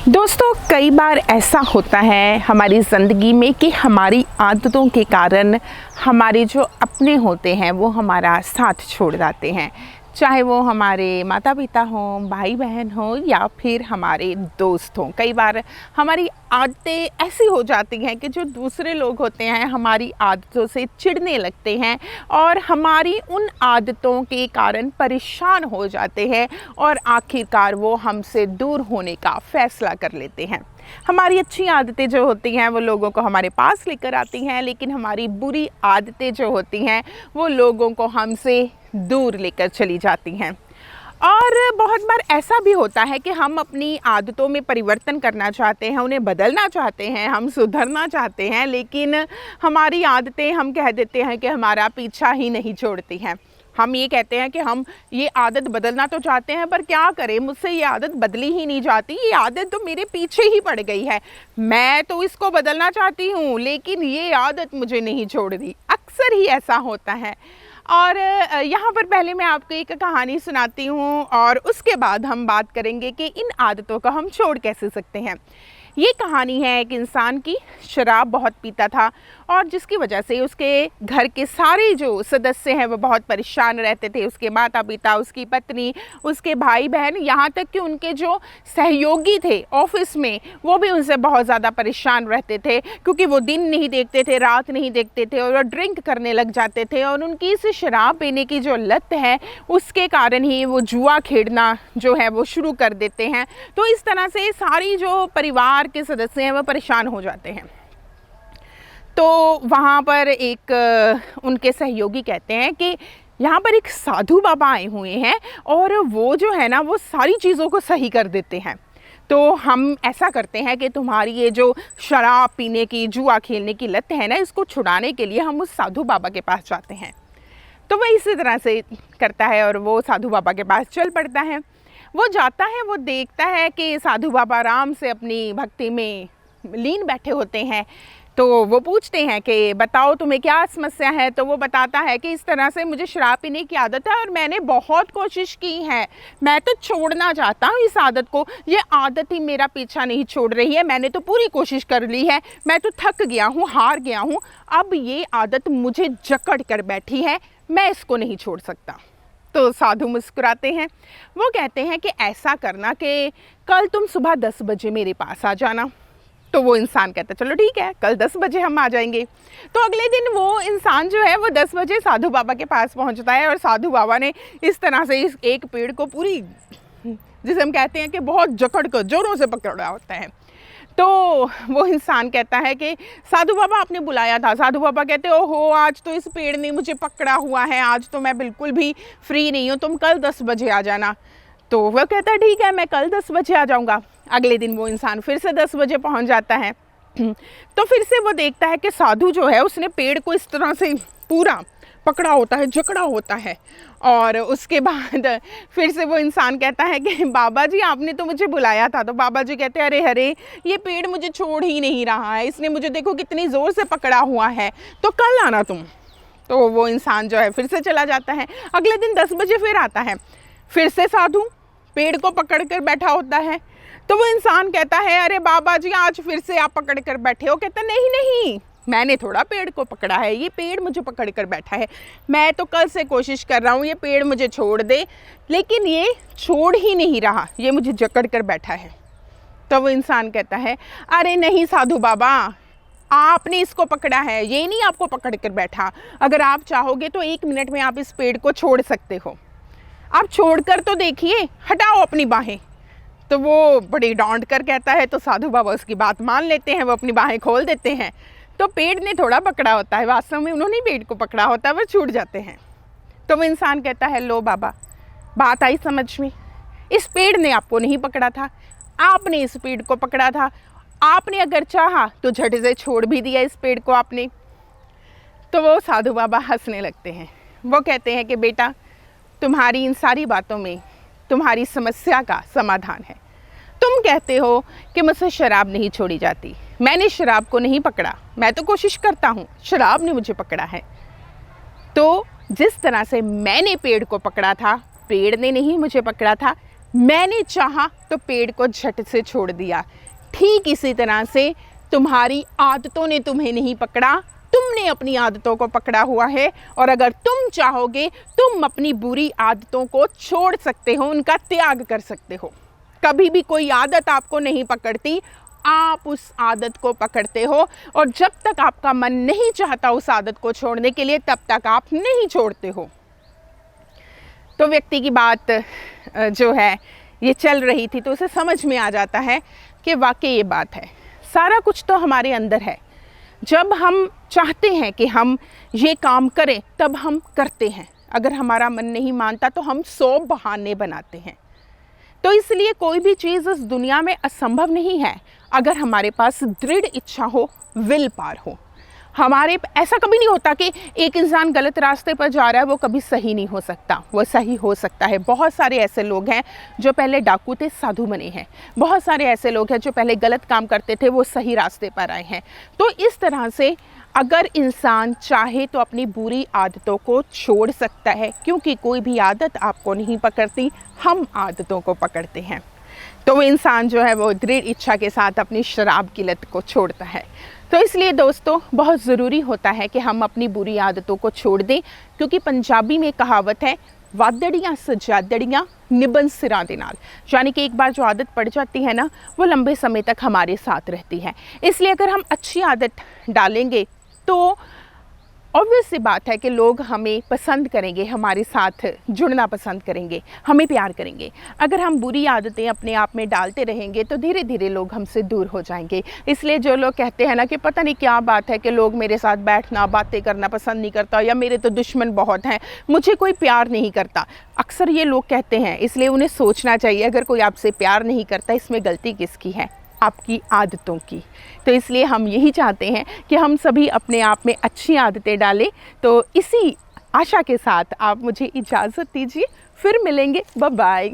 दोस्तों, कई बार ऐसा होता है हमारी ज़िंदगी में कि हमारी आदतों के कारण हमारे जो अपने होते हैं वो हमारा साथ छोड़ जाते हैं। चाहे वो हमारे माता पिता हों, भाई बहन हों या फिर हमारे दोस्त हों। कई बार हमारी आदतें ऐसी हो जाती हैं कि जो दूसरे लोग होते हैं हमारी आदतों से चिढ़ने लगते हैं और हमारी उन आदतों के कारण परेशान हो जाते हैं और आखिरकार वो हमसे दूर होने का फ़ैसला कर लेते हैं। हमारी अच्छी आदतें जो होती हैं वो लोगों को हमारे पास लेकर आती हैं, लेकिन हमारी बुरी आदतें जो होती हैं वो लोगों को हमसे दूर लेकर चली जाती हैं। और बहुत बार ऐसा भी होता है कि हम अपनी आदतों में परिवर्तन करना चाहते हैं, उन्हें बदलना चाहते हैं, हम सुधरना चाहते हैं, लेकिन हमारी आदतें हम कह देते हैं कि हमारा पीछा ही नहीं छोड़ती हैं। हम ये कहते हैं कि हम ये आदत बदलना तो चाहते हैं, पर क्या करें, मुझसे ये आदत बदली ही नहीं जाती, ये आदत तो मेरे पीछे ही पड़ गई है। मैं तो इसको बदलना चाहती हूँ लेकिन ये आदत मुझे नहीं छोड़ रही। अक्सर ही ऐसा होता है। और यहाँ पर पहले मैं आपको एक कहानी सुनाती हूँ और उसके बाद हम बात करेंगे कि इन आदतों को हम छोड़ कैसे सकते हैं। ये कहानी है एक इंसान की। शराब बहुत पीता था और जिसकी वजह से उसके घर के सारे जो सदस्य हैं वो बहुत परेशान रहते थे। उसके माता पिता, उसकी पत्नी, उसके भाई बहन, यहाँ तक कि उनके जो सहयोगी थे ऑफिस में वो भी उनसे बहुत ज़्यादा परेशान रहते थे, क्योंकि वो दिन नहीं देखते थे, रात नहीं देखते थे और वो ड्रिंक करने लग जाते थे। और उनकी इस शराब पीने की जो लत है उसके कारण ही वो जुआ खेलना जो है वो शुरू कर देते हैं। तो इस तरह से सारी जो परिवार के सदस्य हैं वो परेशान हो जाते हैं। तो वहाँ पर एक उनके सहयोगी कहते हैं कि यहाँ पर एक साधु बाबा आए हुए हैं और वो जो है ना वो सारी चीज़ों को सही कर देते हैं। तो हम ऐसा करते हैं कि तुम्हारी ये जो शराब पीने की, जुआ खेलने की लत है ना, इसको छुड़ाने के लिए हम उस साधु बाबा के पास जाते हैं। तो वह इसी तरह से करता है और वो साधु बाबा के पास चल पड़ता है। वो जाता है, वो देखता है कि साधु बाबा आराम से अपनी भक्ति में लीन बैठे होते हैं। तो वो पूछते हैं कि बताओ तुम्हें क्या समस्या है। तो वो बताता है कि इस तरह से मुझे शराब पीने की आदत है और मैंने बहुत कोशिश की है, मैं तो छोड़ना चाहता हूँ इस आदत को, ये आदत ही मेरा पीछा नहीं छोड़ रही है, मैंने तो पूरी कोशिश कर ली है, मैं तो थक गया हूँ, हार गया हूँ, अब ये आदत मुझे जकड़ कर बैठी है, मैं इसको नहीं छोड़ सकता। तो साधु मुस्कुराते हैं। वो कहते हैं कि ऐसा करना कि कल तुम सुबह 10 बजे मेरे पास आ जाना। तो वो इंसान कहता है चलो ठीक है, कल 10 बजे हम आ जाएंगे। तो अगले दिन वो इंसान जो है वो 10 बजे साधु बाबा के पास पहुंचता है और साधु बाबा ने इस तरह से इस एक पेड़ को पूरी, जिसे हम कहते हैं कि बहुत जकड़ कर जोरों से पकड़ा होता है। तो वो इंसान कहता है कि साधु बाबा आपने बुलाया था। साधु बाबा कहते ओहो, आज तो इस पेड़ ने मुझे पकड़ा हुआ है, आज तो मैं बिल्कुल भी फ्री नहीं हूँ, तुम कल 10 बजे आ जाना। तो वह कहता है ठीक है, मैं कल 10 बजे आ जाऊँगा। अगले दिन वो इंसान फिर से 10 बजे पहुँच जाता है। तो फिर से वो देखता है कि साधु जो है उसने पेड़ को इस तरह से पूरा पकड़ा होता है, जकड़ा होता है। और उसके बाद फिर से वो इंसान कहता है कि बाबा जी आपने तो मुझे बुलाया था। तो बाबा जी कहते हैं अरे हरे, ये पेड़ मुझे छोड़ ही नहीं रहा है, इसने मुझे देखो कितनी ज़ोर से पकड़ा हुआ है, तो कल आना तुम। तो वो इंसान जो है फिर से चला जाता है। अगले दिन 10 बजे फिर आता है, फिर से साधु पेड़ को पकड़ कर बैठा होता है। तो वो इंसान कहता है अरे बाबा जी आज फिर से आप पकड़ कर बैठे हो। कहता नहीं नहीं, मैंने थोड़ा पेड़ को पकड़ा है, ये पेड़ मुझे पकड़ कर बैठा है, मैं तो कल से कोशिश कर रहा हूँ ये पेड़ मुझे छोड़ दे, लेकिन ये छोड़ ही नहीं रहा, ये मुझे जकड़ कर बैठा है। तो वो इंसान कहता है अरे नहीं साधु बाबा, आपने इसको पकड़ा है, ये नहीं आपको पकड़ कर बैठा, अगर आप चाहोगे तो 1 मिनट में आप इस पेड़ को छोड़ सकते हो, आप छोड़ कर तो देखिए, हटाओ अपनी बाहें। तो वो बड़ी डांट कर कहता है। तो साधु बाबा उसकी बात मान लेते हैं, वो अपनी बाहें खोल देते हैं। तो पेड़ ने थोड़ा पकड़ा होता है, वास्तव में उन्होंने पेड़ को पकड़ा होता है, वो छूट जाते हैं। तो वो इंसान कहता है लो बाबा, बात आई समझ में, इस पेड़ ने आपको नहीं पकड़ा था, आपने इस पेड़ को पकड़ा था, आपने अगर चाहा तो झट से छोड़ भी दिया इस पेड़ को आपने। तो वो साधु बाबा हंसने लगते हैं। वो कहते हैं कि बेटा, तुम्हारी इन सारी बातों में तुम्हारी समस्या का समाधान है। तुम कहते हो कि मुझसे शराब नहीं छोड़ी जाती, मैंने शराब को नहीं पकड़ा, मैं तो कोशिश करता हूँ, शराब ने मुझे पकड़ा है। तो जिस तरह से मैंने पेड़ को पकड़ा था, पेड़ ने नहीं मुझे पकड़ा था, मैंने चाहा तो पेड़ को झट से छोड़ दिया। ठीक इसी तरह से तुम्हारी आदतों ने तुम्हें नहीं पकड़ा, तुमने अपनी आदतों को पकड़ा हुआ है। और अगर तुम चाहोगे तुम अपनी बुरी आदतों को छोड़ सकते हो, उनका त्याग कर सकते हो। कभी भी कोई आदत आपको नहीं पकड़ती, आप उस आदत को पकड़ते हो। और जब तक आपका मन नहीं चाहता उस आदत को छोड़ने के लिए, तब तक आप नहीं छोड़ते हो। तो व्यक्ति की बात जो है ये चल रही थी, तो उसे समझ में आ जाता है कि वाकई ये बात है, सारा कुछ तो हमारे अंदर है। जब हम चाहते हैं कि हम ये काम करें तब हम करते हैं, अगर हमारा मन नहीं मानता तो हम 100 बहाने बनाते हैं। तो इसलिए कोई भी चीज़ इस दुनिया में असंभव नहीं है, अगर हमारे पास दृढ़ इच्छा हो, विल पावर हो। हमारे ऐसा कभी नहीं होता कि एक इंसान गलत रास्ते पर जा रहा है वो कभी सही नहीं हो सकता, वो सही हो सकता है। बहुत सारे ऐसे लोग हैं जो पहले डाकू थे, साधु बने हैं। बहुत सारे ऐसे लोग हैं जो पहले गलत काम करते थे, वो सही रास्ते पर आए हैं। तो इस तरह से अगर इंसान चाहे तो अपनी बुरी आदतों को छोड़ सकता है, क्योंकि कोई भी आदत आपको नहीं पकड़ती, हम आदतों को पकड़ते हैं। तो वो इंसान जो है वो दृढ़ इच्छा के साथ अपनी शराब की लत को छोड़ता है। तो इसलिए दोस्तों बहुत ज़रूरी होता है कि हम अपनी बुरी आदतों को छोड़ दें, क्योंकि पंजाबी में कहावत है, वादड़ियाँ सजादड़ियाँ निबन सिरा दे नाल, यानी कि एक बार जो आदत पड़ जाती है ना, वो लंबे समय तक हमारे साथ रहती है। इसलिए अगर हम अच्छी आदत डालेंगे तो ऑब्वियस सी बात है कि लोग हमें पसंद करेंगे, हमारे साथ जुड़ना पसंद करेंगे, हमें प्यार करेंगे। अगर हम बुरी आदतें अपने आप में डालते रहेंगे तो धीरे धीरे लोग हमसे दूर हो जाएंगे। इसलिए जो लोग कहते हैं ना कि पता नहीं क्या बात है कि लोग मेरे साथ बैठना, बातें करना पसंद नहीं करता, या मेरे तो दुश्मन बहुत हैं, मुझे कोई प्यार नहीं करता, अक्सर ये लोग कहते हैं। इसलिए उन्हें सोचना चाहिए, अगर कोई आपसे प्यार नहीं करता, इसमें गलती किसकी है? आपकी आदतों की। तो इसलिए हम यही चाहते हैं कि हम सभी अपने आप में अच्छी आदतें डालें। तो इसी आशा के साथ आप मुझे इजाज़त दीजिए, फिर मिलेंगे। Bye bye.